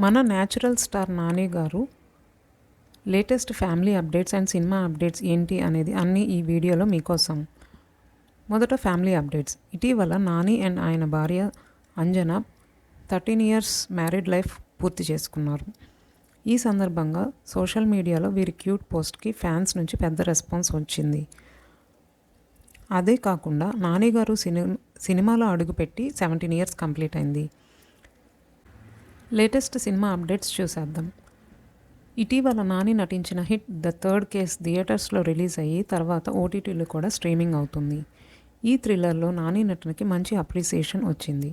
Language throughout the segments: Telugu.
మన న్యాచురల్ స్టార్ నాని గారు latest family updates and cinema updates ఏంటి అనేది అన్నీ ఈ వీడియోలో మీకోసం. మొదట ఫ్యామిలీ అప్డేట్స్. ఇటీవల నాని అండ్ ఆయన భార్య అంజన 13 ఇయర్స్ మ్యారీడ్ లైఫ్ పూర్తి చేసుకున్నారు. ఈ సందర్భంగా సోషల్ మీడియాలో వీరి క్యూట్ పోస్ట్కి ఫ్యాన్స్ నుంచి పెద్ద రెస్పాన్స్ వచ్చింది. అదే కాకుండా నాని గారు సినిమాలో అడుగుపెట్టి 17 ఇయర్స్ కంప్లీట్ అయింది. లేటెస్ట్ సినిమా అప్డేట్స్ చూసేద్దాం. ఇటీవల నాని నటించిన హిట్ ద థర్డ్ కేస్ థియేటర్స్లో రిలీజ్ అయ్యి తర్వాత ఓటీటీలో కూడా స్ట్రీమింగ్ అవుతుంది. ఈ థ్రిల్లర్లో నాని నటనకి మంచి అప్రిసియేషన్ వచ్చింది.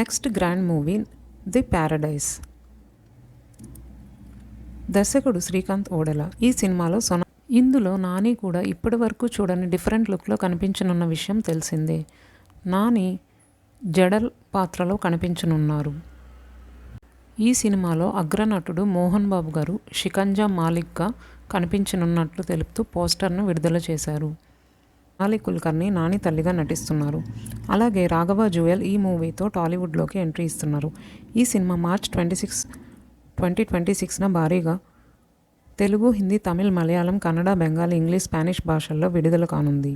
Next grand movie the Paradise. దర్శకుడు శ్రీకాంత్ ఓడెల. ఈ సినిమాలో ఇందులో నాని కూడా ఇప్పటి వరకు చూడని డిఫరెంట్ లుక్లో కనిపించనున్న విషయం తెలిసిందే. నాని జడల్ పాత్రలో కనిపించనున్నారు. ఈ సినిమాలో అగ్రనటుడు మోహన్ బాబు గారు షికంజా మాలిక్గా కనిపించనున్నట్లు తెలుపుతూ పోస్టర్ను విడుదల చేశారు. మాలి కుల్కర్ని నాని తల్లిగా నటిస్తున్నారు. అలాగే రాఘవ జుయల్ ఈ మూవీతో టాలీవుడ్లోకి ఎంట్రీ ఇస్తున్నారు. ఈ సినిమా మార్చ్ 26, 2026న భారీగా తెలుగు, హిందీ, తమిళ్, మలయాళం, కన్నడ, బెంగాలీ, ఇంగ్లీష్, స్పానిష్ భాషల్లో విడుదల కానుంది.